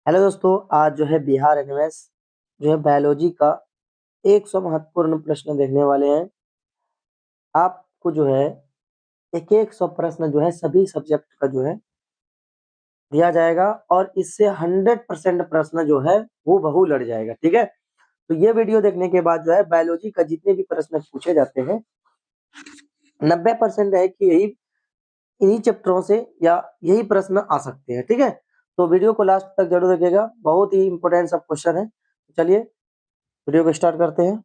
Hello दोस्तों, आज जो है बिहार एनएमएस जो है बायोलॉजी का 100 महत्वपूर्ण प्रश्न देखने वाले हैं। आपको जो है एक 100 प्रश्न जो है सभी सब्जेक्ट का जो है दिया जाएगा और इससे 100% प्रश्न जो है वो बहु लड़ जाएगा। ठीक है, तो ये वीडियो देखने के बाद जो है बायोलॉजी का जितने भी प्रश्न पूछे जाते हैं 90% है कि यही इन्हीं चैप्टरों से या यही प्रश्न आ सकते हैं। ठीक है, तो वीडियो को लास्ट तक जरूर देखिएगा, बहुत ही इंपॉर्टेंट सब क्वेश्चन है। चलिए वीडियो को स्टार्ट करते हैं।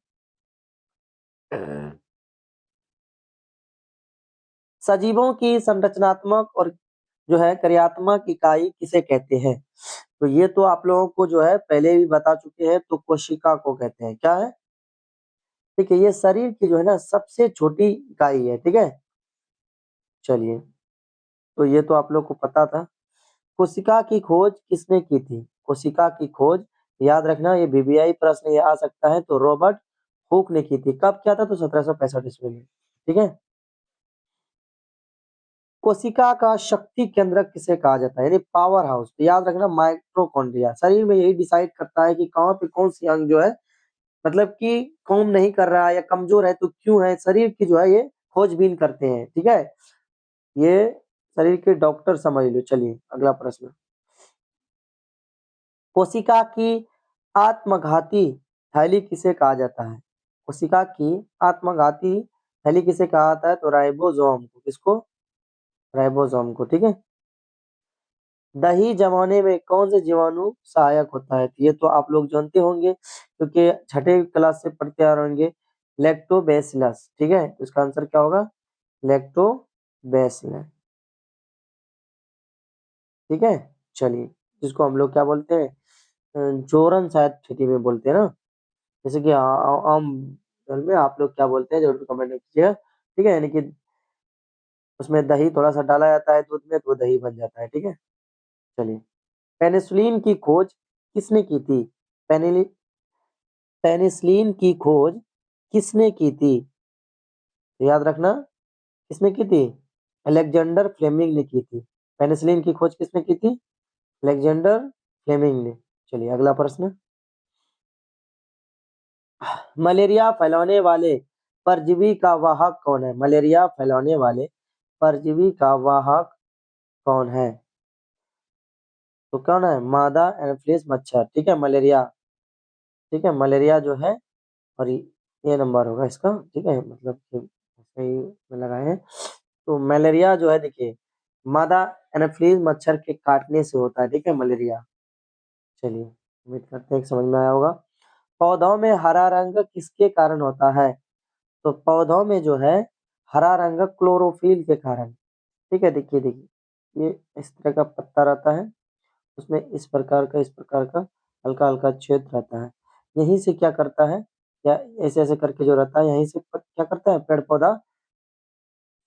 सजीवों की संरचनात्मक और जो है कार्यात्मक इकाई किसे कहते हैं? तो ये तो आप लोगों को जो है पहले भी बता चुके हैं, तो कोशिका को कहते हैं। क्या है? ठीक है, ये शरीर की जो है ना सबसे छोटी इकाई है। ठीक है, चलिए, तो ये तो आप लोग को पता था। कोशिका की खोज किसने की थी? कोशिका की खोज याद रखना, ये बीबीआई प्रश्न ये आ सकता है। तो रॉबर्ट हुक ने की थी। कब किया था? तो 1765 ईस्वी में। ठीक है, कोशिका का शक्ति केंद्र किसे कहा जाता है, यानी पावर हाउस? तो याद रखना माइटोकॉन्ड्रिया। शरीर में यही डिसाइड करता है कि कहाँ पे कौन सी अंग जो है मतलब कि काम नहीं कर रहा है या कमजोर है तो क्यों है, शरीर की जो है ये खोजबीन करते हैं। ठीक है, ये शरीर के डॉक्टर समझ लो। चलिए अगला प्रश्न। कोशिका की आत्मघाती थैली किसे कहा जाता है? कोशिका की आत्मघाती थैली किसे कहा जाता है? तो राइबोसोम को। किसको? राइबोसोम को। ठीक है, दही जमाने में कौन से जीवाणु सहायक होता है? तो ये तो आप लोग जानते होंगे क्योंकि छठे क्लास से पढ़ते आ रहे होंगे। लैक्टोबैसिलस। ठीक है, तो इसका आंसर क्या होगा? लैक्टोबैसिलस। ठीक है, चलिए, जिसको हम लोग क्या बोलते हैं जोरन शायद खेती में बोलते हैं ना, जैसे कि आम दल में आप लोग क्या बोलते हैं जरूर कमेंट में कीजिएगा। ठीक है, यानी कि उसमें दही थोड़ा सा डाला जाता है दूध में तो दही बन जाता है। ठीक है, चलिए, पेनिसिलिन की खोज किसने की थी? पेनिली पेनिसिलिन की खोज किसने की थी? तो याद रखना, किसने की थी? अलेक्जेंडर फ्लेमिंग ने की थी। पेनिसिलिन की खोज किसने की थी? अलेक्जेंडर फ्लेमिंग ने। चलिए अगला प्रश्न। मलेरिया फैलाने वाले परजीवी का वाहक कौन है? मलेरिया फैलाने वाले परजीवी का वाहक कौन है? तो कौन है? मादा एनाफिलिस मच्छर। ठीक है, मलेरिया। ठीक है, मलेरिया जो है, और ये नंबर होगा इसका। ठीक है, मतलब कि सही में लगाए हैं। तो मलेरिया जो है देखिए मादा एनाफिलिस मच्छर के काटने से होता है। ठीक है, मलेरिया। चलिए, उम्मीद करते हैं कि समझ में आया होगा। पौधों में हरा रंग किसके कारण होता है? तो पौधों में जो है हरा रंग क्लोरोफिल के कारण। ठीक है, देखिए देखिए ये इस तरह का पत्ता रहता है, उसमें इस प्रकार का हल्का हल्का छेद रहता है। यहीं से क्या करता है, या ऐसे ऐसे करके जो रहता है यहीं से क्या करता है, पेड़ पौधा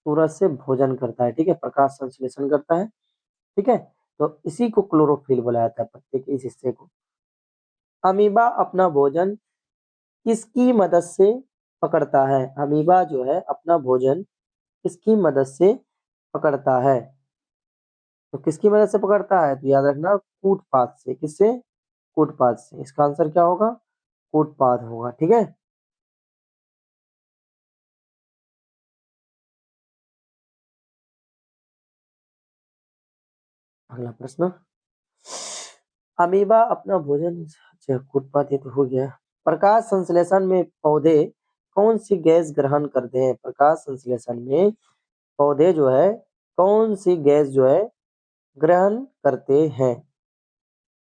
सूरज से भोजन करता है। ठीक है, प्रकाश संश्लेषण करता है। ठीक है, तो इसी को क्लोरोफिल बोला जाता है, पत्ते के इस हिस्से को। अमीबा अपना भोजन किसकी मदद से पकड़ता है? अमीबा जो है अपना भोजन किसकी मदद से पकड़ता है? तो किसकी मदद से पकड़ता है? तो याद रखना कूटपाद से। किससे? कूटपाद से। इसका आंसर क्या होगा? कूटपाद होगा। ठीक है, अगला प्रश्न। अमीबा अपना भोजन, अच्छा कूटपाद ये तो हो गया। प्रकाश संश्लेषण में पौधे कौन सी गैस ग्रहण करते हैं? प्रकाश संश्लेषण में पौधे जो है कौन सी गैस जो है ग्रहण करते हैं?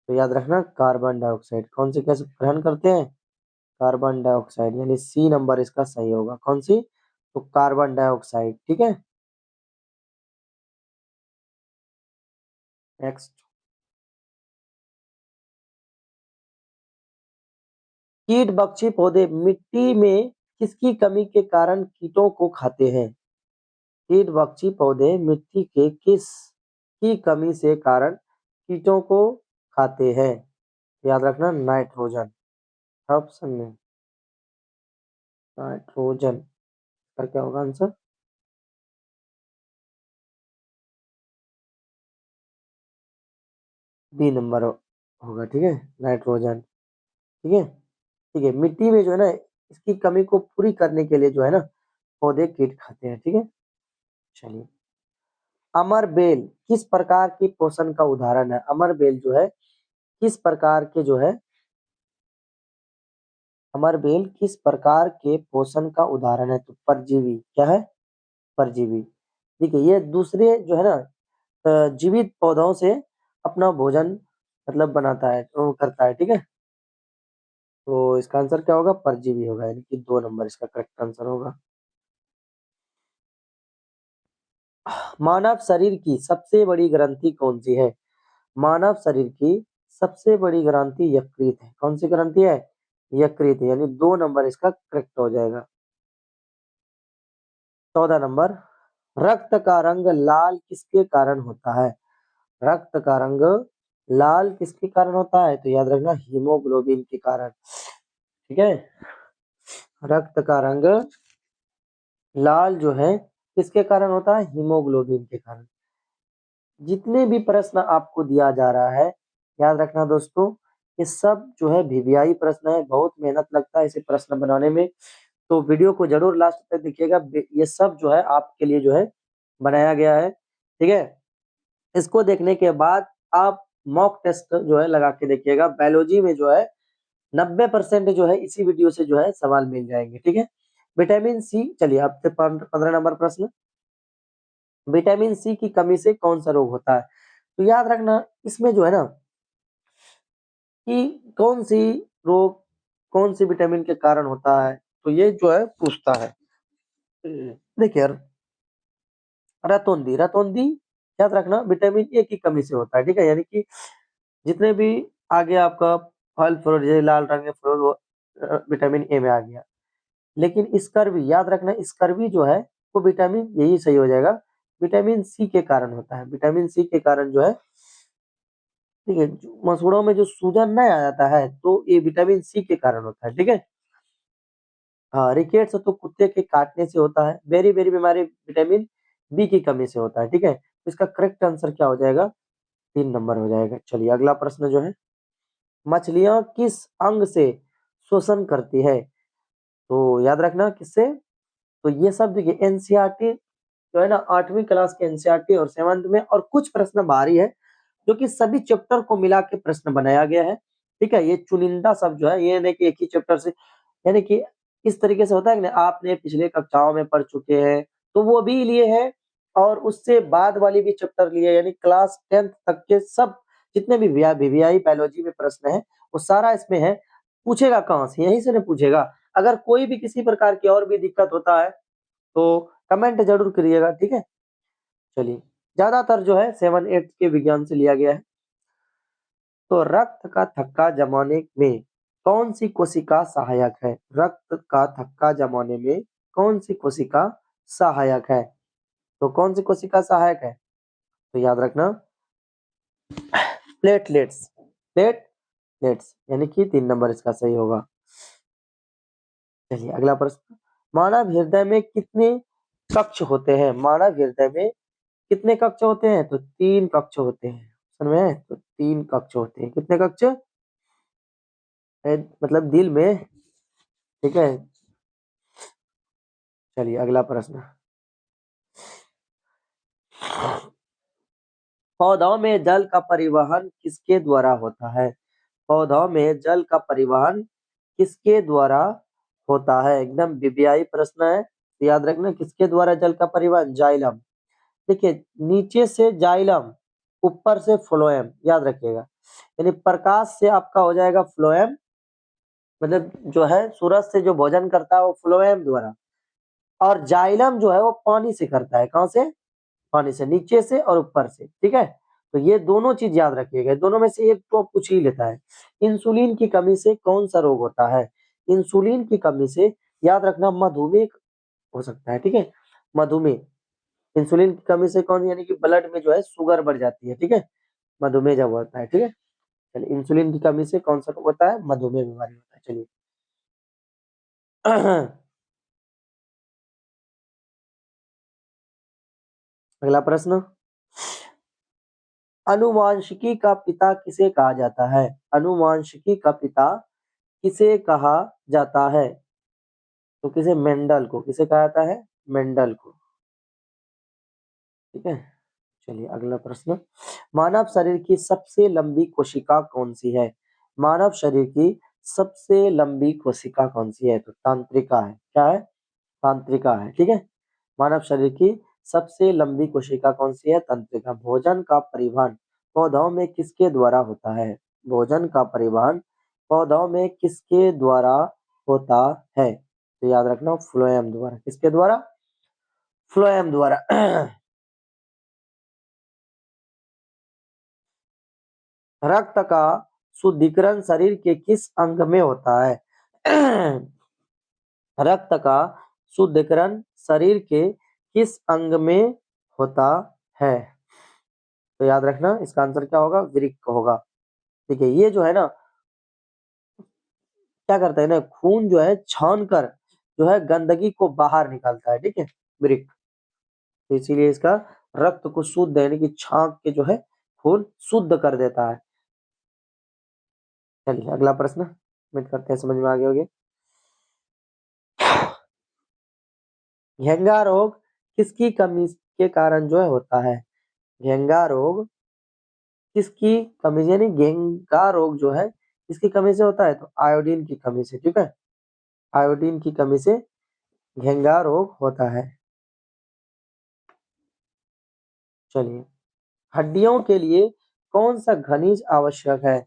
तो याद रखना कार्बन डाइऑक्साइड। कौन सी गैस ग्रहण करते हैं? कार्बन डाइऑक्साइड, यानी सी नंबर इसका सही होगा। कौन सी? तो कार्बन डाइऑक्साइड। ठीक है, नेक्स्ट। कीट भक्षी पौधे मिट्टी में किसकी कमी के कारण कीटों को खाते हैं? कीट भक्षी पौधे मिट्टी के किस की कमी से कारण कीटों को खाते हैं? याद रखना नाइट्रोजन। ऑप्शन में नाइट्रोजन का क्या होगा आंसर? बी नंबर होगा, ठीक है, नाइट्रोजन, ठीक है। ठीक है, मिट्टी में जो है ना इसकी कमी को पूरी करने के लिए जो है ना पौधे कीट खाते हैं, ठीक है। चलिए, अमर बेल किस प्रकार की पोषण का उदाहरण है? अमर बेल जो है किस प्रकार के जो है अमर बेल किस प्रकार के पोषण का उदाहरण है? तो परजीवी, क्या है? परजीवी। देखिए, ये दूसरे जो है ना जीवित पौधों से अपना भोजन मतलब बनाता है, तो करता है, ठीक है। तो इसका आंसर क्या होगा? परजीवी होगा, यानी कि 2 नंबर इसका करेक्ट आंसर होगा। मानव शरीर की सबसे बड़ी ग्रंथि कौन सी है? मानव शरीर की सबसे बड़ी ग्रंथि यकृत है। कौन सी ग्रंथि है? यकृत, यानी 2 नंबर इसका करेक्ट हो जाएगा। 14 नंबर, रक्त का रंग लाल किसके कारण होता है? रक्त का रंग लाल किसके कारण होता है? तो याद रखना, हीमोग्लोबिन के कारण, ठीक है। रक्त का रंग लाल जो है किसके कारण होता है? हीमोग्लोबिन के कारण। जितने भी प्रश्न आपको दिया जा रहा है, याद रखना दोस्तों, ये सब जो है वीवीआई प्रश्न है, बहुत मेहनत लगता है इसे प्रश्न बनाने में। तो वीडियो को जरूर लास्ट तक देखिएगा, ये सब जो है आपके लिए जो है बनाया गया है, ठीक है। इसको देखने के बाद आप मॉक टेस्ट जो है लगा के देखिएगा। बायोलॉजी में जो है 90% जो है इसी वीडियो से जो है सवाल मिल जाएंगे, ठीक है। विटामिन सी, चलिए आपसे 15 नंबर प्रश्न, विटामिन सी की कमी से कौन सा रोग होता है? तो याद रखना, इसमें जो है ना कि कौन सी रोग कौन सी विटामिन के कारण होता है, तो ये जो है पूछता है। देखिए, रतौंधी, रतौंधी याद रखना विटामिन ए की कमी से होता है, ठीक है। यानी कि जितने भी आगे आपका फल फ्रूट, जैसे लाल रंग के फ्रूट, वो विटामिन ए में आ गया। लेकिन स्कर्वी, याद रखना स्कर्वी जो है वो विटामिन, यही सही हो जाएगा, विटामिन सी के कारण होता है। विटामिन सी के कारण जो है, ठीक है, मसूड़ों में जो सूजन नहीं आ जाता है, तो ये विटामिन सी के कारण होता है, ठीक है। हाँ, रिकेट्स तो कुत्ते के काटने से होता है। बेरी बेरी बीमारी विटामिन बी की कमी से होता है, ठीक है। तो इसका करेक्ट आंसर क्या हो जाएगा? 3 नंबर हो जाएगा। चलिए, अगला प्रश्न जो है, मछलियां किस अंग से श्वसन करती है? तो याद रखना किससे? तो ये सब देखिए एनसीईआरटी जो है ना 8वीं क्लास के एनसीईआरटी और 7th में, और कुछ प्रश्न बाहरी है जो कि सभी चैप्टर को मिला के प्रश्न बनाया गया है, ठीक है। ये चुनिंदा सब जो है, ये नहीं कि एक ही चैप्टर से, यानी कि इस तरीके से होता है कि आपने पिछले कक्षाओं में पढ़ चुके हैं तो वो भी लिए हैं, और उससे बाद वाली भी चैप्टर लिए, यानी क्लास 10th तक के सब जितने भी वीवीआई बायोलॉजी में प्रश्न है वो सारा इसमें है। पूछेगा कहाँ से? यहीं से नहीं पूछेगा। अगर कोई भी किसी प्रकार की और भी दिक्कत होता है तो कमेंट जरूर करिएगा, ठीक है। चलिए, ज्यादातर जो है 7th 8th के विज्ञान से लिया गया है। तो रक्त का थक्का जमाने में कौन सी कोशिका सहायक है? रक्त का थक्का जमाने में कौन सी कोशिका सहायक है? तो कौन सी कोशिका सहायक है? तो याद रखना, प्लेटलेट्स, प्लेटलेट्स, यानी कि 3 नंबर इसका सही होगा। चलिए, अगला प्रश्न, मानव हृदय में कितने कक्ष होते हैं? मानव हृदय में कितने कक्ष होते हैं? तो 3 कक्ष होते हैं। समझ में? तो 3 कक्ष होते हैं। कितने कक्ष? मतलब दिल में, ठीक है। चलिए, अगला प्रश्न, पौधों में जल का परिवहन किसके द्वारा होता है? पौधों में जल का परिवहन किसके द्वारा होता है? एकदम वीवीआई प्रश्न है, तो याद रखना किसके द्वारा जल का परिवहन? जाइलम। देखिए, नीचे से जाइलम, ऊपर से फ्लोएम, याद रखिएगा। यानी प्रकाश से आपका हो जाएगा फ्लोएम, मतलब जो है सूरज से जो भोजन करता है वो फ्लोएम द्वारा, और जाइलम जो है वो पानी से करता है। कहाँ से? पानी से, नीचे से और ऊपर से, ठीक है। तो ये दोनों चीज याद रखिएगा, दोनों में से एक तो पूछ ही लेता है। इंसुलिन की कमी से कौन सा रोग होता है? इंसुलिन की कमी से याद रखना मधुमेह हो सकता है, ठीक है। मधुमेह, इंसुलिन की कमी से कौन, यानी कि ब्लड में जो है शुगर बढ़ जाती है, ठीक है। मधुमेह जब होता है, ठीक है। चलिए, इंसुलिन की कमी से कौन सा रोग होता है? मधुमेह बीमारी होता है। चलिए, अगला प्रश्न, अनुवांशिकी का पिता किसे कहा जाता है? अनुवांशिकी का पिता किसे कहा जाता है? तो किसे? मेंडल को। किसे कहा जाता है? मेंडल को। ठीक है, चलिए अगला प्रश्न। मानव शरीर की सबसे लंबी कोशिका कौन सी है? मानव शरीर की सबसे लंबी कोशिका कौन सी है? तो तंत्रिका है। क्या है? तंत्रिका है। ठीक है, मानव शरीर की सबसे लंबी कोशिका कौन सी है? तंत्रिका। भोजन का परिवहन पौधों में किसके द्वारा होता है? भोजन का परिवहन पौधों में किसके द्वारा होता है? तो याद रखना, फ्लोएम द्वारा। किसके द्वारा? फ्लोएम द्वारा। रक्त का शुद्धिकरण शरीर के किस अंग में होता है? रक्त का शुद्धिकरण शरीर के किस अंग में होता है? तो याद रखना, इसका आंसर क्या होगा? वृक्क होगा। ठीक है, ये जो है ना, क्या करता है ना, खून जो है छान कर जो है गंदगी को बाहर निकालता है। ठीक है, वृक्क। तो इसीलिए इसका रक्त को शुद्ध यानी कि छांक के जो है खून शुद्ध कर देता है। चलिए अगला प्रश्न उम्मीद करते हैं समझ में आ गए होंगे। घेंगा रोग किसकी कमी के कारण जो है होता है? घेंगा रोग किसकी कमी से, यानी घेंगा रोग जो है किसकी कमी से होता है? तो आयोडीन की कमी से। ठीक है, आयोडीन की कमी से घेंगा रोग होता है। चलिए, हड्डियों के लिए कौन सा खनिज आवश्यक है?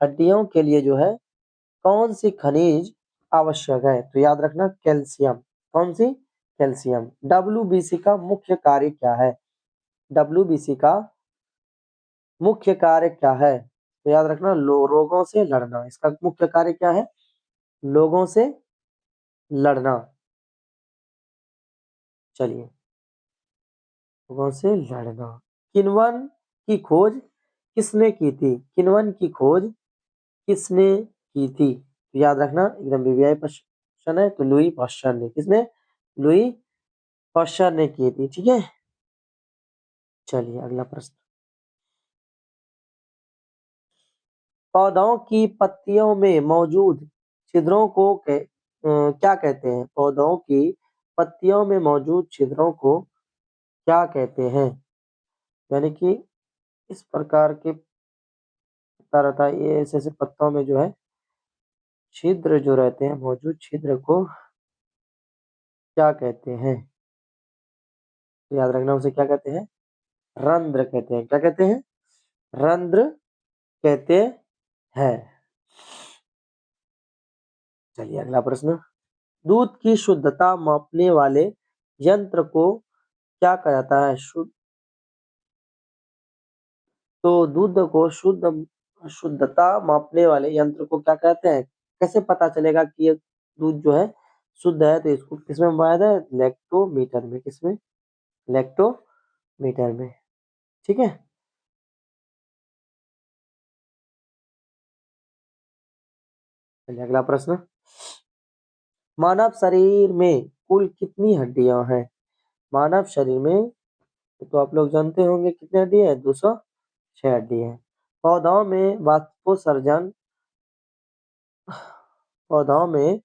हड्डियों के लिए जो है कौन सी खनिज आवश्यक है? तो याद रखना, कैल्शियम। कौन सी? कैल्शियम। डब्ल्यूबीसी का मुख्य कार्य क्या है? डब्ल्यूबीसी का मुख्य कार्य क्या है? तो याद रखना, रोगों से लड़ना। इसका मुख्य कार्य क्या है? लोगों से लड़ना। चलिए, लोगों से लड़ना। किण्वन की खोज किसने की थी? किण्वन की खोज किसने की थी? तो याद रखना, एकदम वीवीआई क्वेश्चन है। तो लुई पाश्चर ने। किसने? लुई पाश्चर ने की थी। ठीक है, चलिए अगला प्रश्न। पौधों की पत्तियों में मौजूद छिद्रों को क्या कहते हैं? पौधों की पत्तियों में मौजूद छिद्रों को क्या कहते हैं? यानी कि इस प्रकार के पत्ता रहता है, ये ऐसे ऐसे पत्तों में जो है छिद्र जो रहते हैं, मौजूद छिद्र को क्या कहते हैं? तो याद रखना, उसे क्या कहते हैं? रंध्र कहते हैं। क्या कहते हैं? रंध्र कहते हैं। चलिए अगला प्रश्न। दूध की शुद्धता मापने वाले यंत्र को क्या कहा जाता है? तो दूध को शुद्धता मापने वाले यंत्र को क्या कहते हैं? कैसे पता चलेगा कि ये दूध जो है शुद्ध है? तो इसको किसमें मापा जाता है? लैक्टोमीटर में। किसमें? लैक्टोमीटर में। ठीक है, चलिए अगला प्रश्न। मानव शरीर में कुल कितनी हड्डियां हैं? मानव शरीर में, तो आप लोग जानते होंगे कितनी हड्डी है? 206 हड्डी है। पौधों में वाष्पोत्सर्जन पौधों में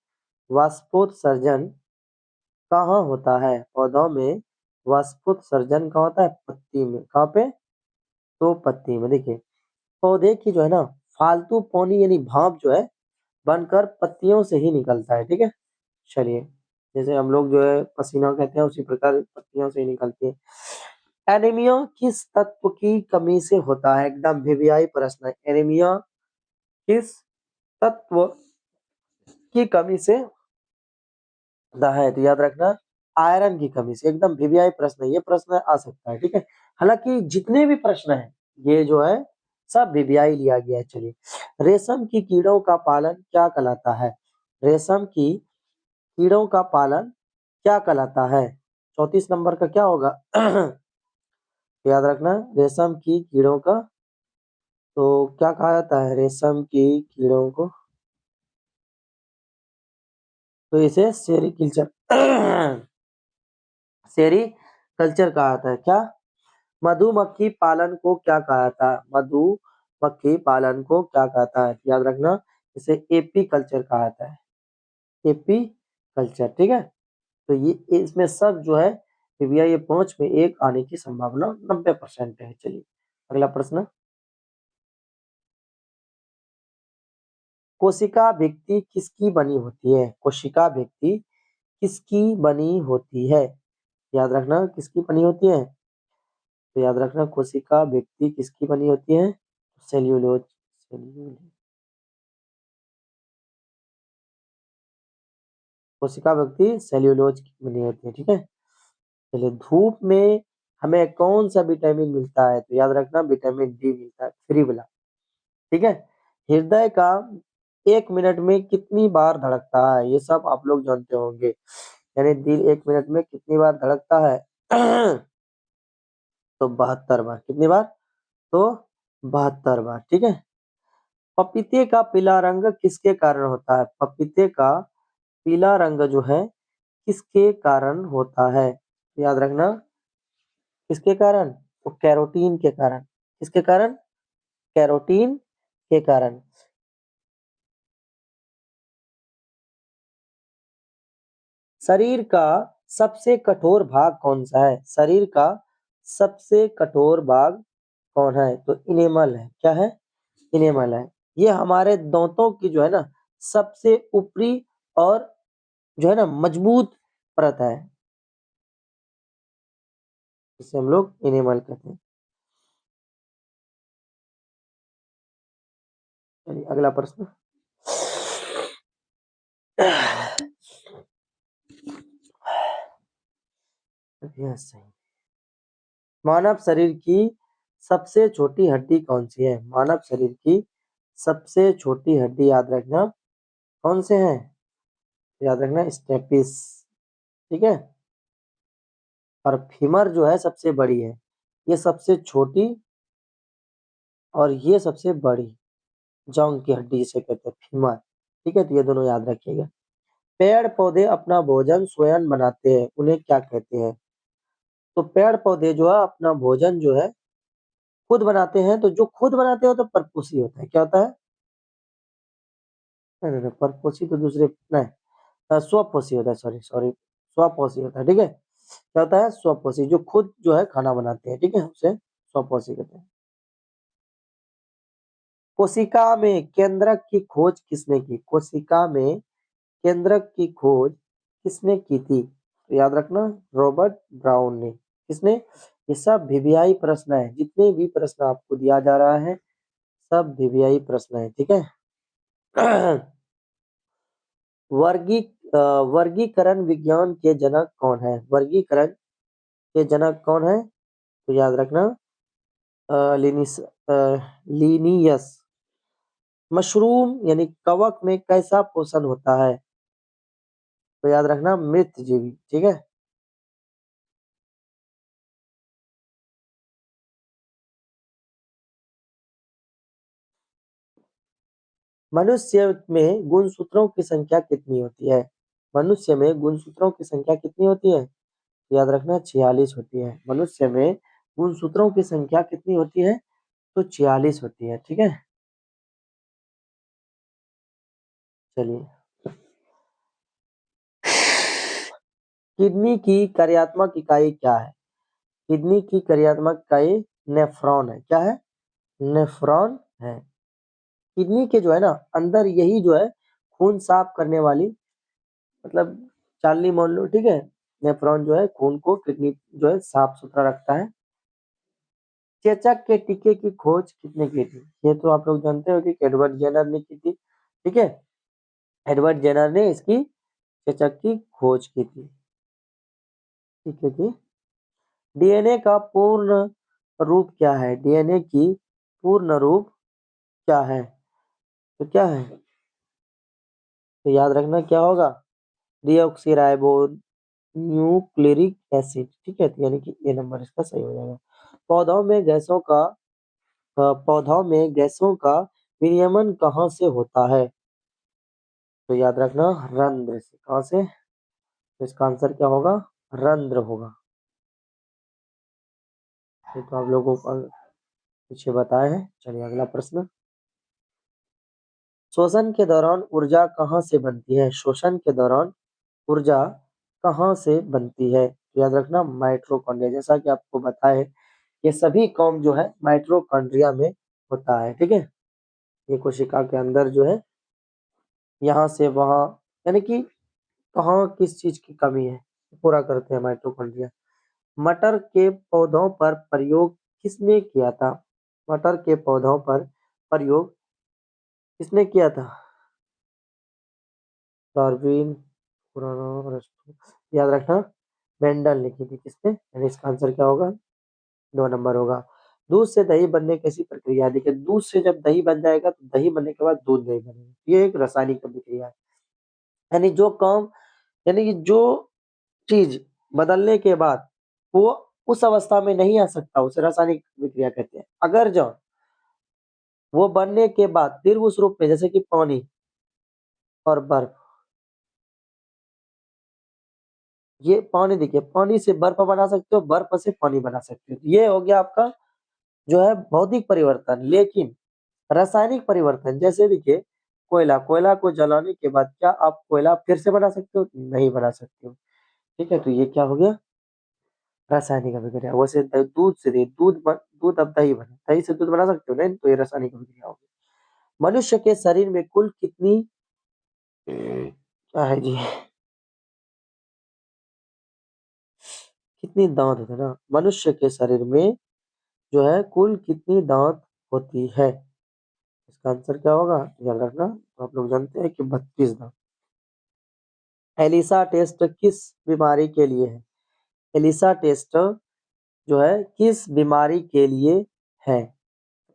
वाष्पोत्सर्जन कहाँ होता है? पौधों में वाष्पोत्सर्जन कहाँ होता है? पत्ती में। कहाँ पे? तो पत्ती में। देखिए, पौधे की जो है ना फालतू पौनी यानी भाप जो है बनकर पत्तियों से ही निकलता है। ठीक है, चलिए, जैसे हम लोग जो है पसीना कहते हैं, उसी प्रकार पत्तियों से ही निकलती है। एनीमिया किस तत्व की कमी से होता है? एकदम वीवीआई प्रश्न है। एनीमिया किस तत्व की कमी से होता है? तो याद रखना, आयरन की कमी से। एकदम वीवीआई प्रश्न है, ये प्रश्न आ सकता है। ठीक है, हालांकि जितने भी प्रश्न हैं ये जो है सब वीवीआई लिया गया है। चलिए, रेशम की कीड़ों का पालन क्या कहलाता है? रेशम की कीड़ों का पालन क्या कहलाता है? 34 नंबर का क्या होगा? याद रखना, रेशम की कीड़ों का तो क्या कहा जाता है? रेशम की कीड़ों को तो इसे सेरीकल्चर सेरीकल्चर कहा जाता है। क्या? मधुमक्खी पालन को क्या कहता है? मधुमक्खी पालन को क्या कहता है? याद रखना, इसे एपी कल्चर कहा जाता है। एपी कल्चर, ठीक है। तो ये इसमें सब जो है भैया ये 5 में 1 आने की संभावना 90% है। चलिए अगला प्रश्न। कोशिका भित्ति किसकी बनी होती है? कोशिका भित्ति किसकी बनी होती है? याद रखना, किसकी बनी होती है? तो याद रखना, कोशिका भित्ति किसकी बनी होती है? सेल्यूलोज। कोशिका भित्ति सेल्यूलोज की बनी होती है, ठीक है। चलिए, धूप में हमें कौन सा विटामिन मिलता है? तो याद रखना, विटामिन डी मिलता है, फ्री वाला, ठीक है। हृदय का 1 मिनट में कितनी बार धड़कता है? ये सब आप लोग जानते होंगे, यानी दिल 1 मिनट में कितनी बार धड़कता है? तो 72 बार। कितनी बार? तो 72 बार, ठीक है। पपीते का पीला रंग किसके कारण होता है? पपीते का पीला रंग जो है किसके कारण होता है? याद रखना, किसके कारण? तो कैरोटीन के कारण। किसके कारण? कैरोटीन के कारण। शरीर का सबसे कठोर भाग कौन सा है? शरीर का सबसे कठोर भाग कौन है? तो इनेमल है। क्या है? इनेमल है। ये हमारे दांतों की जो है ना सबसे ऊपरी और जो है ना मजबूत परत है, जिसे हम लोग इनेमल कहते हैं। चलिए अगला प्रश्न। यस, सही। मानव शरीर की सबसे छोटी हड्डी कौन सी है? मानव शरीर की सबसे छोटी हड्डी याद रखना कौन से हैं? याद रखना, स्टेपिस, ठीक है। और फीमर जो है सबसे बड़ी है, ये सबसे छोटी और ये सबसे बड़ी जॉन्ग की हड्डी जिसे कहते हैं फीमर, ठीक है। तो ये दोनों याद रखिएगा। पेड़ पौधे अपना भोजन स्वयं बनाते हैं, उन्हें क्या कहते हैं? तो पेड़ पौधे जो है अपना भोजन जो है खुद बनाते हैं, तो जो खुद बनाते हो तो परपोषी होता है। क्या होता है? नहीं नहीं नहीं, परपोषी तो दूसरे नहीं, स्वपोषी होता है। सॉरी सॉरी, स्वपोषी होता है, ठीक है। क्या होता है? स्वपोषी, जो खुद जो है खाना बनाते हैं, ठीक है, उसे स्वपोषी कहते हैं। कोशिका में केंद्रक की खोज किसने की? कोशिका में केंद्रक की खोज किसने की थी? तो याद रखना, रॉबर्ट ब्राउन ने। किसने? ये सब वीवीआई प्रश्न है, जितने भी प्रश्न आपको दिया जा रहा है सब वीवीआई प्रश्न है, ठीक है। वर्गी वर्गीकरण विज्ञान के जनक कौन है? वर्गीकरण के जनक कौन है? तो याद रखना, लिनिस लीनियस। मशरूम यानी कवक में कैसा पोषण होता है? तो याद रखना, मृत जीवी, ठीक है। मनुष्य में गुणसूत्रों की संख्या कितनी होती है? मनुष्य में गुणसूत्रों की संख्या कितनी होती है? याद रखना, 46 होती है। मनुष्य में गुणसूत्रों की संख्या कितनी होती है? तो 46 होती है, ठीक है। चलिए, किडनी की कार्यात्मक इकाई क्या है? किडनी की कार्यात्मक इकाई नेफ्रॉन है। क्या है? नेफ्रॉन है। किडनी के जो है ना अंदर यही जो है खून साफ करने वाली, मतलब चालनी मान लो, ठीक है। नेफ्रॉन जो है खून को, किडनी जो है साफ सुथरा रखता है। चेचक के टीके की खोज किसने की थी? ये तो आप लोग जानते हो कि एडवर्ड जेनर ने की थी, ठीक है। एडवर्ड जेनर ने इसकी चेचक की खोज की थी, ठीक है जी। डीएनए का पूर्ण रूप क्या है? डीएनए की पूर्ण रूप क्या है? तो क्या है? तो याद रखना क्या होगा? डीऑक्सीराइबो न्यूक्लिरिक एसिड, ठीक है। तो यानी कि ये नंबर इसका सही हो जाएगा। पौधों में गैसों का पौधों में गैसों का विनियमन कहाँ से होता है? तो याद रखना, रंध्र से। कहाँ से? तो इसका आंसर क्या होगा? रंध्र होगा। ये तो आप लोगों को पीछे बताए हैं। चलिए अगला प्रश्न। शोषण के दौरान ऊर्जा कहाँ से बनती है? शोषण के दौरान ऊर्जा कहाँ से बनती है? याद रखना माइटोकॉन्ड्रिया। जैसा कि आपको बताया है ये सभी काम जो है माइटोकॉन्ड्रिया में होता है। ठीक है, ये कोशिका के अंदर जो है यहाँ से वहाँ, यानी कि कहाँ किस चीज की कमी है पूरा करते हैं माइटोकॉन्ड्रिया। मटर के पौधों पर प्रयोग किसने किया था? मटर के पौधों पर प्रयोग किसने किया था? डार्विन, पुराना, अरस्तु। याद रखना मेंडल ने की थी। किसने? यानी इसका आंसर क्या होगा? 2 नंबर होगा। दूध से दही बनने कैसी प्रक्रिया है? देखिए दूध से जब दही बन जाएगा तो दही बनने के बाद दूध नहीं बनेगा, ये एक रासायनिक प्रक्रिया है। यानी जो काम, यानी कि जो चीज बदलने के बाद वो उस अवस्था में नहीं आ सकता उसे रासायनिक प्रक्रिया कहते हैं। अगर जो वो बनने के बाद फिर उस रूप में, जैसे कि पानी और बर्फ, ये पानी देखिए पानी से बर्फ बना सकते हो, बर्फ से पानी बना सकते हो, ये हो गया आपका जो है भौतिक परिवर्तन। लेकिन रासायनिक परिवर्तन जैसे देखिए कोयला, कोयला को जलाने के बाद क्या आप कोयला फिर से बना सकते हो? नहीं बना सकते हो। ठीक है, तो ये क्या हो गया? रासायनिक अभिक्रिया। वैसे दूध से दूध अब दही बने, दही से दूध बना सकते हो? नहीं, तो ये रासायनिक अभिक्रिया होगी। मनुष्य के शरीर में कुल कितनी क्या है जी, कितनी दांत होते हैं ना? मनुष्य के शरीर में जो है कुल कितनी दांत होती है? इसका आंसर क्या होगा? याद रखना, तो आप लोग जानते हैं कि 32 दांत। एलिसा टेस्ट किस बीमारी के लिए है? एलिसा टेस्ट जो है किस बीमारी के लिए है?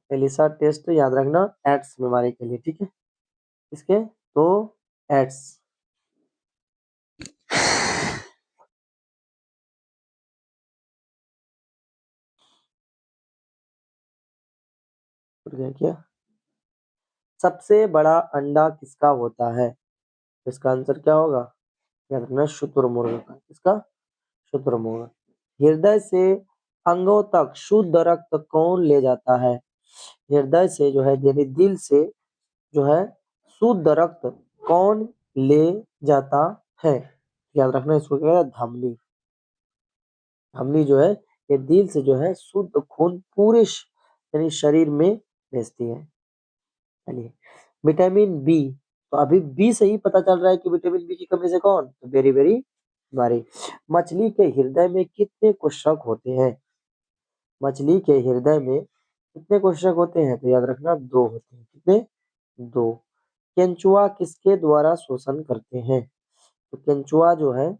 एलिसा टेस्ट याद रखना एड्स बीमारी के लिए। ठीक है, इसके तो एड्स। क्या सबसे बड़ा अंडा किसका होता है? इसका आंसर क्या होगा? याद रखना शुतुरमुर्ग का। किसका? शुतुरमुर्ग। हृदय से अंगों तक शुद्ध रक्त कौन ले जाता है? हृदय से जो है यानी दिल से जो है शुद्ध रक्त कौन ले जाता है? याद रखना इसको क्या है? धमनी। धमनी जो है ये दिल से जो है शुद्ध खून पूरे यानी शरीर में भेजती है। चलिए विटामिन बी, तो अभी बी से ही पता चल रहा है कि विटामिन बी की कमी से कौन? तो वेरी वेरी बीमारी। मछली के हृदय में कितने कोशिका होते हैं? मछली के हृदय में कितने कोशिका होते हैं? तो याद रखना 2 होते हैं। कितने? 2। केंचुआ किसके द्वारा शोषण करते हैं? तो केंचुआ जो है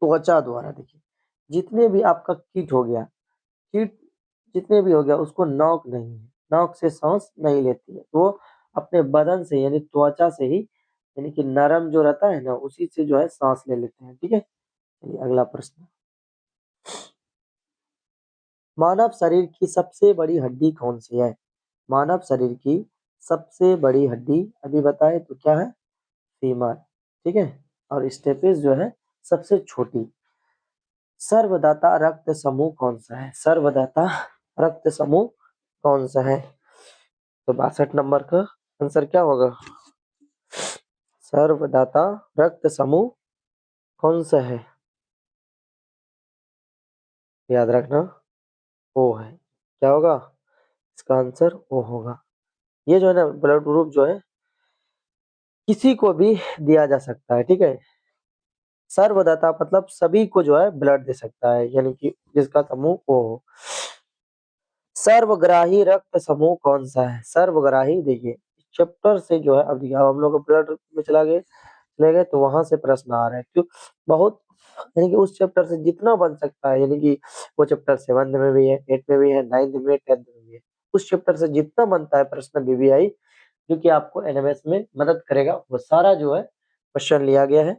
त्वचा द्वारा। देखिए जितने भी आपका कीट हो गया, कीट जितने भी हो गया उसको नोक नहीं है, नोक से सांस नहीं लेती है, तो अपने बदन से यानी त्वचा से ही, यानी कि नरम जो रहता है ना उसी से जो है सांस ले लेते हैं। ठीक है, चलिए अगला प्रश्न। मानव शरीर की सबसे बड़ी हड्डी कौन सी है? मानव शरीर की सबसे बड़ी हड्डी अभी बताए तो क्या है? फीमर। ठीक है, और स्टेपिस जो है सबसे छोटी। सर्वदाता रक्त समूह कौन सा है? सर्वदाता रक्त समूह कौन सा है? तो 62 नंबर का आंसर क्या होगा? सर्वदाता रक्त समूह कौन सा है? याद रखना ओ है। क्या होगा? इसका आंसर ओ होगा। ये जो है ना ब्लड ग्रुप जो है किसी को भी दिया जा सकता है। ठीक है, सर्वदाता मतलब सभी को जो है ब्लड दे सकता है, यानी कि जिसका समूह ओ हो। सर्वग्राही रक्त समूह कौन सा है? सर्वग्राही देखिए चैप्टर से जो है, अब देखिए अब हम लोग ब्लड में चले गए तो वहां से प्रश्न आ रहे हैं क्यों बहुत, यानी कि उस चैप्टर से जितना बन सकता है, यानी कि वो चैप्टर 7 में भी है, 8 में भी है, 9 में, 10 में भी है, उस चैप्टर से जितना बनता है प्रश्न बीबीआई जो कि आपको एनएमएस में मदद करेगा वो सारा जो है क्वेश्चन लिया गया है।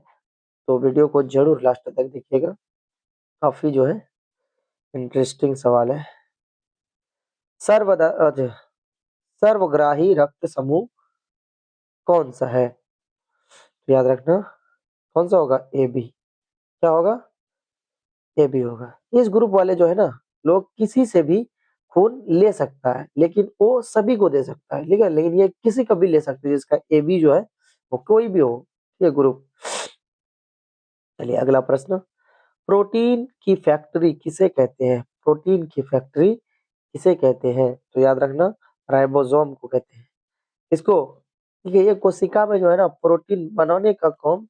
तो वीडियो को जरूर लास्ट तक देखिएगा, काफी जो है इंटरेस्टिंग सवाल है। सर्वग्राही रक्त समूह कौन सा है? तो याद रखना कौन सा होगा? A B. क्या होगा? ए बी होगा। इस ग्रुप वाले जो है ना लोग किसी से भी खून ले सकता है, लेकिन वो सभी को दे सकता है, ठीक है, लेकिन ये किसी का भी ले सकते हैं जिसका AB जो है वो कोई भी हो, ये ग्रुप। चलिए अगला प्रश्न, प्रोटीन की फैक्ट्री किसे कहते हैं? प्रोटीन की फैक्ट्री किसे कहते हैं? तो याद रखना, राइबोसोम को कहते हैं। इसको, ठीक है, ये कोशिका में जो है ना प्रोटीन बनाने का काम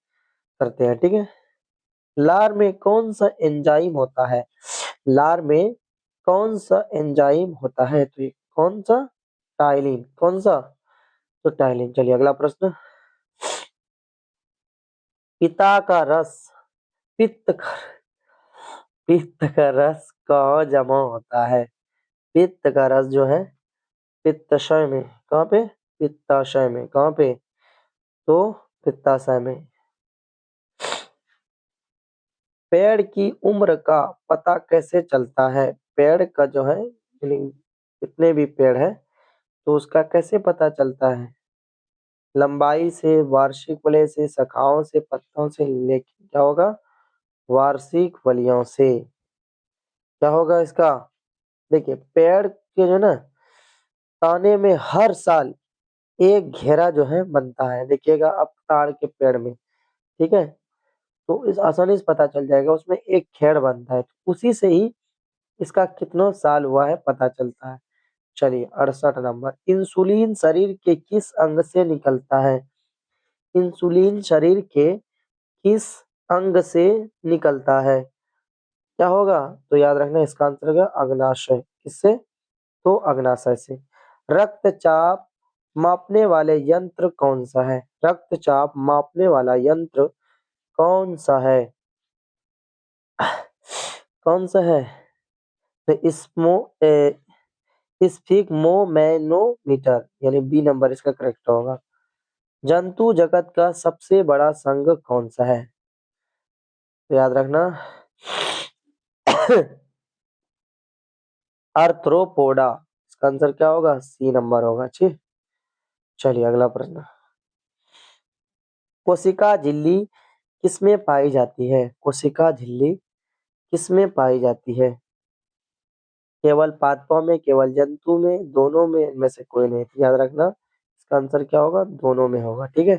करते हैं, ठीक है। लार में कौन सा एंजाइम होता है? लार में कौन सा एंजाइम होता है? तो ये कौन सा? टाइलिन। कौन सा? तो टाइलिन। चलिए अगला प्रश्न, पिता का रस, पित्त का पित्त का रस कहाँ जमा होता है? पित्त का रस जो है पित्ताशय में। कहाँ पे? पित्ताशय में। कहाँ पे? तो पित्ताशय में। पेड़ की उम्र का पता कैसे चलता है? पेड़ का जो है, कितने भी पेड़ है तो उसका कैसे पता चलता है? लंबाई से, वार्षिक वलय से, शाखाओं से, पत्तों से, लेकिन क्या होगा? वार्षिक वलयों से। क्या होगा इसका? देखिए पेड़ के जो ना ताने में हर साल एक घेरा जो है बनता है, देखिएगा आप ताड़ के पेड़ में, ठीक है, तो इस आसानी से पता चल जाएगा, उसमें एक खेड़ बनता है, तो उसी से ही इसका कितना साल हुआ है पता चलता है। चलिए 68 नंबर, इंसुलिन शरीर के किस अंग से निकलता है? इंसुलिन शरीर के किस अंग से निकलता है? क्या होगा? तो याद रखना इसका आंसर होगा अग्नाशय। किससे? तो अग्नाशय से। रक्तचाप मापने वाले यंत्र कौन सा है? रक्तचाप मापने वाला यंत्र कौन सा है? कौन सा है? तो स्फिग्मोमेनोमीटर, यानी बी नंबर इसका करेक्ट होगा। जंतु जगत का सबसे बड़ा संघ कौन सा है? तो याद रखना आर्थ्रोपोडा। इसका आंसर क्या होगा? सी नंबर होगा। ठीक, चलिए अगला प्रश्न, कोशिका झिल्ली किसमें पाई जाती है? कोशिका झिल्ली किसमें पाई जाती है? केवल पादपों में, केवल जंतु में, दोनों में, इनमें से कोई नहीं। तो याद रखना इसका आंसर क्या होगा? दोनों में होगा। ठीक है,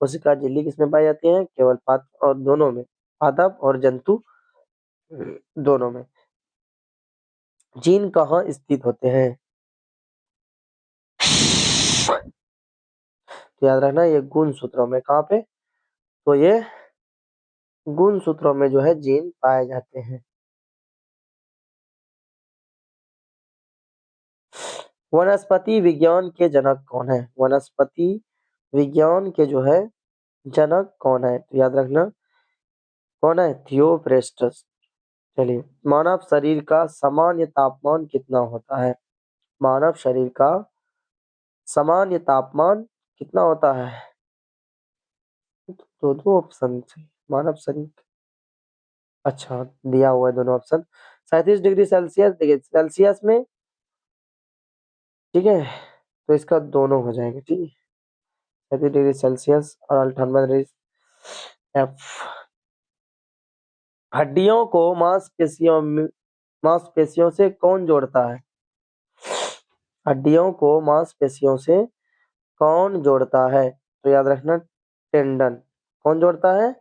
कोशिका झिल्ली किसमें पाई जाती है? केवल पादप और दोनों में, पादप और जंतु दोनों में। जीन कहाँ स्थित होते हैं? तो याद रखना ये गुणसूत्रों में। कहाँ पे? तो ये गुणसूत्रों में जो है जीन पाए जाते हैं। वनस्पति विज्ञान के जनक कौन है? वनस्पति विज्ञान के जो है जनक कौन है? तो याद रखना कौन है? थियोफ्रेस्टस। चलिए, मानव शरीर का सामान्य तापमान कितना होता है? मानव शरीर का सामान्य तापमान कितना होता है? तो दो ऑप्शन से मानव शरीर, अच्छा दिया हुआ है दोनों ऑप्शन। 37 डिग्री सेल्सियस, देखिए सेल्सियस में, ठीक है, तो इसका दोनों हो जाएंगे। ठीक है, 37 डिग्री सेल्सियस और 98 डिग्री एफ। हड्डियों को मांसपेशियों से कौन जोड़ता है? हड्डियों को मांसपेशियों से कौन जोड़ता है? तो याद रखना टेंडन। कौन जोड़ता है?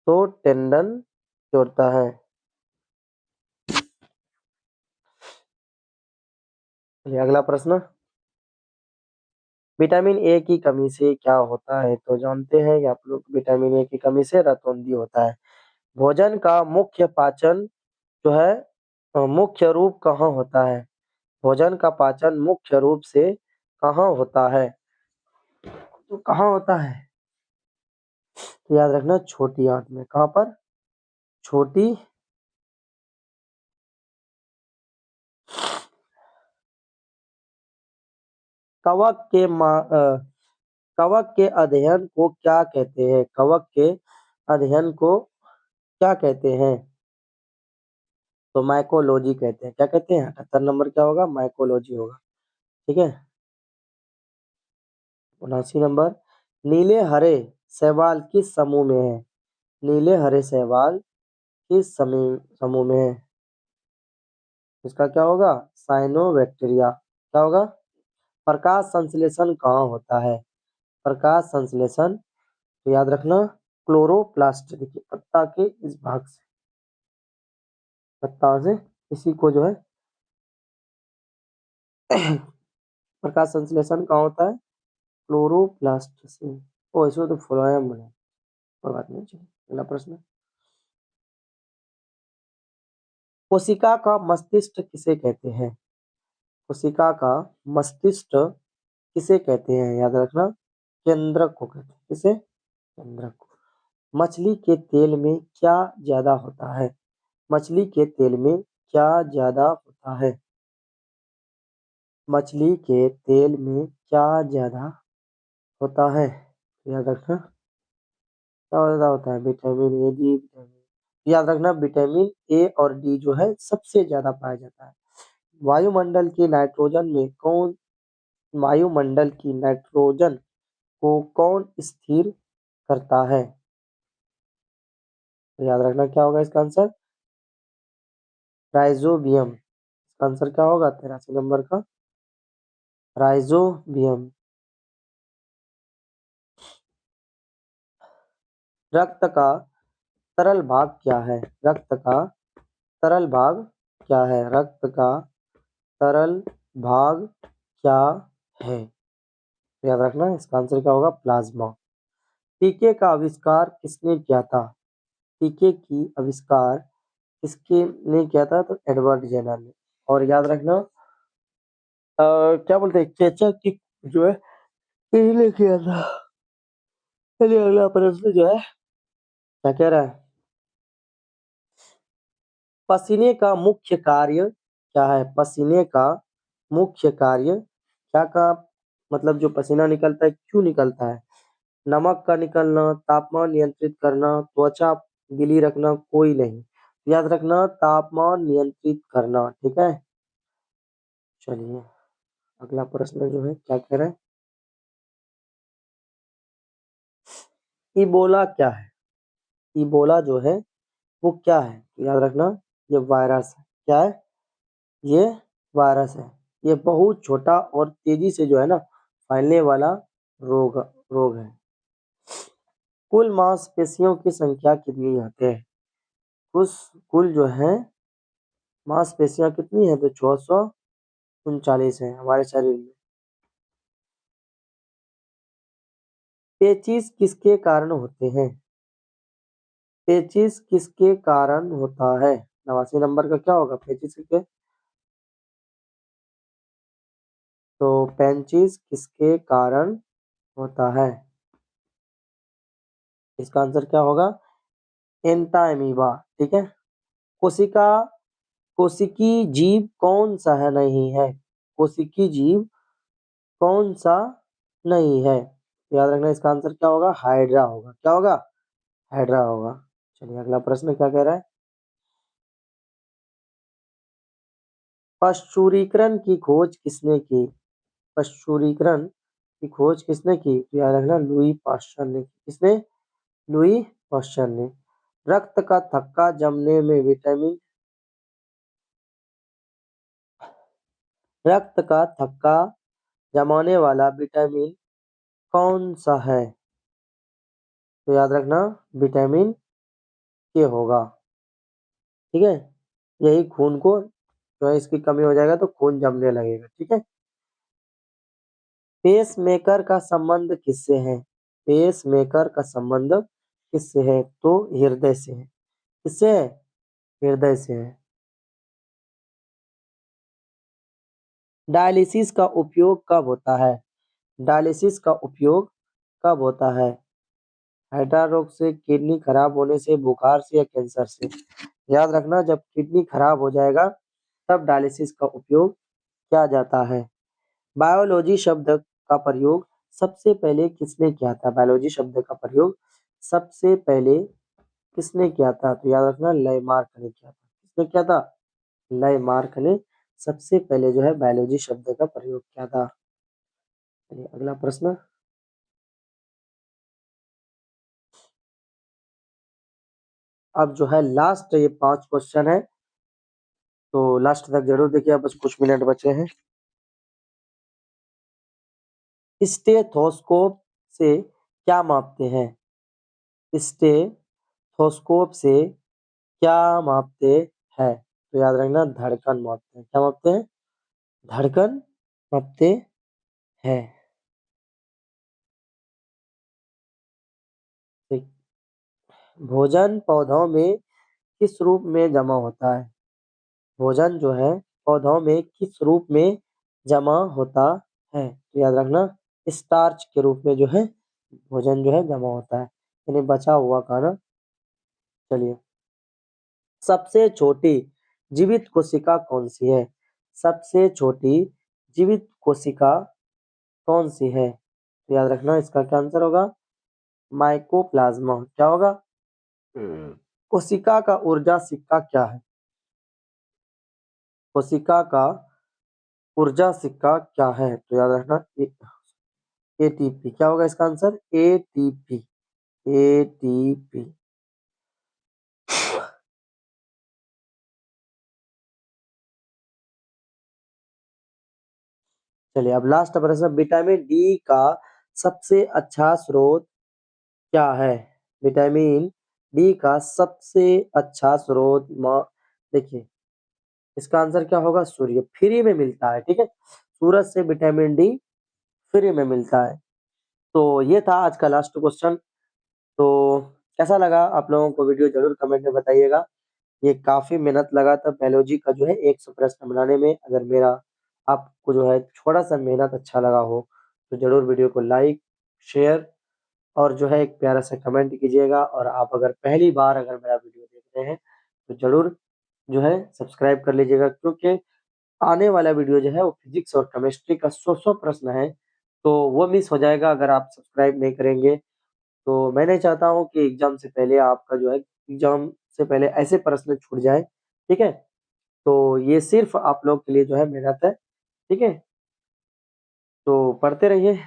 तो टेंडन जोड़ता है। चलिए अगला प्रश्न, विटामिन ए की कमी से क्या होता है? तो जानते हैं कि आप लोग विटामिन ए की कमी से रतौंधी होता है। भोजन का मुख्य पाचन जो है मुख्य रूप कहाँ होता है? भोजन का पाचन मुख्य रूप से कहाँ होता है? तो कहाँ होता है? तो याद रखना छोटी आंत में। कहाँ पर? छोटी कवक के कवक के अध्ययन को क्या कहते हैं? कवक के अध्ययन को क्या कहते हैं? तो माइकोलॉजी कहते हैं। क्या कहते हैं? 78 नंबर क्या होगा? माइकोलॉजी होगा। ठीक है, 79 नंबर, नीले हरे शैवाल किस समूह में है? नीले हरे शैवाल किस समूह में है? इसका क्या होगा? साइनोबैक्टीरिया। क्या होगा? प्रकाश संश्लेषण कहाँ होता है? प्रकाश संश्लेषण तो याद रखना क्लोरोप्लास्ट, देखिए पत्ता के इस भाग से, पत्ता से इसी को जो है प्रकाश संश्लेषण कहाँ होता है? क्लोरोप्लास्ट से। ओ इसमें तो फ्लोएम बना, कोई बात नहीं, चलिए अगला प्रश्न। कोशिका का मस्तिष्क किसे कहते हैं? कोशिका का मस्तिष्क किसे कहते हैं? याद रखना केंद्रक को कहते हैं। किसे? केंद्रक को। मछली के तेल में क्या ज्यादा होता है? मछली के तेल में क्या ज्यादा होता है? मछली के तेल में क्या ज्यादा होता है? याद रखना क्या ज्यादा होता है? Vitamin A, D, vitamin. याद रखना विटामिन ए और डी जो है सबसे ज्यादा पाया जाता है। वायुमंडल की नाइट्रोजन में कौन वायुमंडल की नाइट्रोजन को कौन स्थिर करता है? तो याद रखना क्या होगा इसका आंसर? राइजोबियम। इसका आंसर क्या होगा 83 नंबर का? राइजोबियम। रक्त का तरल भाग क्या है? रक्त का तरल भाग क्या है? रक्त का तरल भाग क्या है? याद रखना इसका आंसर क्या होगा? प्लाज्मा। टीके का आविष्कार किसने किया था? टीके की आविष्कार किसके ने किया था? तो एडवर्ड जेनर ने। और याद रखना क्या बोलते हैं, चेचक की जो है इन्हीं किया था। चलिए अगला प्रश्न जो है क्या कह रहा है? पसीने का मुख्य कार्य क्या है? पसीने का मुख्य कार्य क्या का मतलब जो पसीना निकलता है क्यों निकलता है? नमक का निकलना, तापमान नियंत्रित करना, त्वचा गीली रखना, कोई नहीं। याद रखना तापमान नियंत्रित करना। ठीक है, चलिए अगला प्रश्न जो है क्या कह रहा है? इबोला क्या है? इबोला जो है वो क्या है? याद रखना ये वायरस है। क्या है? ये वायरस है। ये बहुत छोटा और तेजी से जो है ना फैलने वाला रोग रोग है। कुल मांसपेशियों की संख्या कितनी होती है? कुछ कुल जो है मांसपेशियां कितनी है? तो 639 है हमारे शरीर में। पेचिश किसके कारण होते हैं? पेचिश किसके कारण होता है? 89 नंबर का क्या होगा? पेचिश के तो पेंचिस किसके कारण होता है? इसका आंसर क्या होगा? एंटामीबा। ठीक है। कोशिका कोशिकी जीव कौन सा है नहीं है? कोशिकी जीव कौन सा नहीं है? याद रखना इसका आंसर क्या होगा? हाइड्रा होगा। क्या होगा? हाइड्रा होगा। चलिए अगला प्रश्न क्या कह रहा है? पश्चुरीकरण की खोज किसने की? पश्चुरीकरण की खोज किसने की? तो याद रखना लुई पास्चर ने की। किसने? लुई पास्चर ने। रक्त का थक्का जमने में विटामिन रक्त का थक्का जमाने वाला विटामिन कौन सा है? तो याद रखना विटामिन के होगा। ठीक है, यही खून को जो है इसकी कमी हो जाएगा तो खून जमने लगेगा। ठीक है। पेस मेकर का संबंध किससे है? पेस मेकर का संबंध किससे है? तो हृदय से है। किससे है? हृदय से है। डायलिसिस का उपयोग कब होता है? डायलिसिस का उपयोग कब होता है? हाइड्रा रोग से, किडनी खराब होने से, बुखार से या कैंसर से? याद रखना जब किडनी खराब हो जाएगा तब डायलिसिस का उपयोग किया जाता है। बायोलॉजी शब्द का प्रयोग सबसे पहले किसने किया था? बायोलॉजी शब्द का प्रयोग सबसे पहले किसने किया था? तो याद रखना लैमार्क ने किया था। किसने किया था? लैमार्क ने सबसे पहले जो है बायोलॉजी शब्द का प्रयोग किया था। चलिए अगला प्रश्न। अब जो है लास्ट ये 5 क्वेश्चन है तो लास्ट तक जरूर देखिए, बस कुछ मिनट बचे हैं। स्टेथोस्कोप से क्या मापते हैं? स्टेथोस्कोप से क्या मापते हैं? तो याद रखना, धड़कन मापते हैं। क्या मापते हैं? धड़कन मापते हैं। ठीक। भोजन पौधों में किस रूप में जमा होता है? भोजन जो है पौधों में किस रूप में जमा होता है? तो याद रखना, स्टार्च के रूप में जो है भोजन जो है जमा होता है, यानी बचा हुआ खाना। चलिए, सबसे छोटी जीवित कोशिका कौन सी है? सबसे छोटी जीवित कोशिका कौन सी है? तो याद रखना, इसका क्या आंसर होगा? माइकोप्लाज्मा। क्या होगा? कोशिका का ऊर्जा सिक्का क्या है? कोशिका का ऊर्जा सिक्का क्या है? तो याद रखना, एटीपी। क्या होगा इसका आंसर? एटीपी। एटीपी। चलिए, अब लास्ट प्रश्न, विटामिन डी का सबसे अच्छा स्रोत क्या है? विटामिन डी का सबसे अच्छा स्रोत देखिए, इसका आंसर क्या होगा? सूर्य। फ्री में मिलता है, ठीक है, सूरज से विटामिन डी फ्री में मिलता है। तो ये था आज का लास्ट क्वेश्चन। तो कैसा लगा आप लोगों को वीडियो, जरूर कमेंट में बताइएगा। ये काफी मेहनत लगा था बायोलॉजी का जो है 100 प्रश्न बनाने में। अगर मेरा आपको जो है थोड़ा सा मेहनत अच्छा लगा हो, तो जरूर वीडियो को लाइक, शेयर और जो है एक प्यारा सा कमेंट कीजिएगा। और आप अगर पहली बार अगर मेरा वीडियो देख रहे हैं, तो जरूर जो है सब्सक्राइब कर लीजिएगा, क्योंकि आने वाला वीडियो जो है वो फिजिक्स और केमिस्ट्री का 100 प्रश्न है, तो वो मिस हो जाएगा अगर आप सब्सक्राइब नहीं करेंगे। तो मैं नहीं चाहता हूँ कि एग्जाम से पहले आपका जो है, एग्जाम से पहले ऐसे प्रश्न छूट जाए, ठीक है। तो ये सिर्फ आप लोग के लिए जो है मेहनत है, ठीक है। तो पढ़ते रहिए,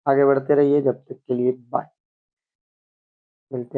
आगे बढ़ते रहिए। जब तक के लिए बाय, मिलते हैं।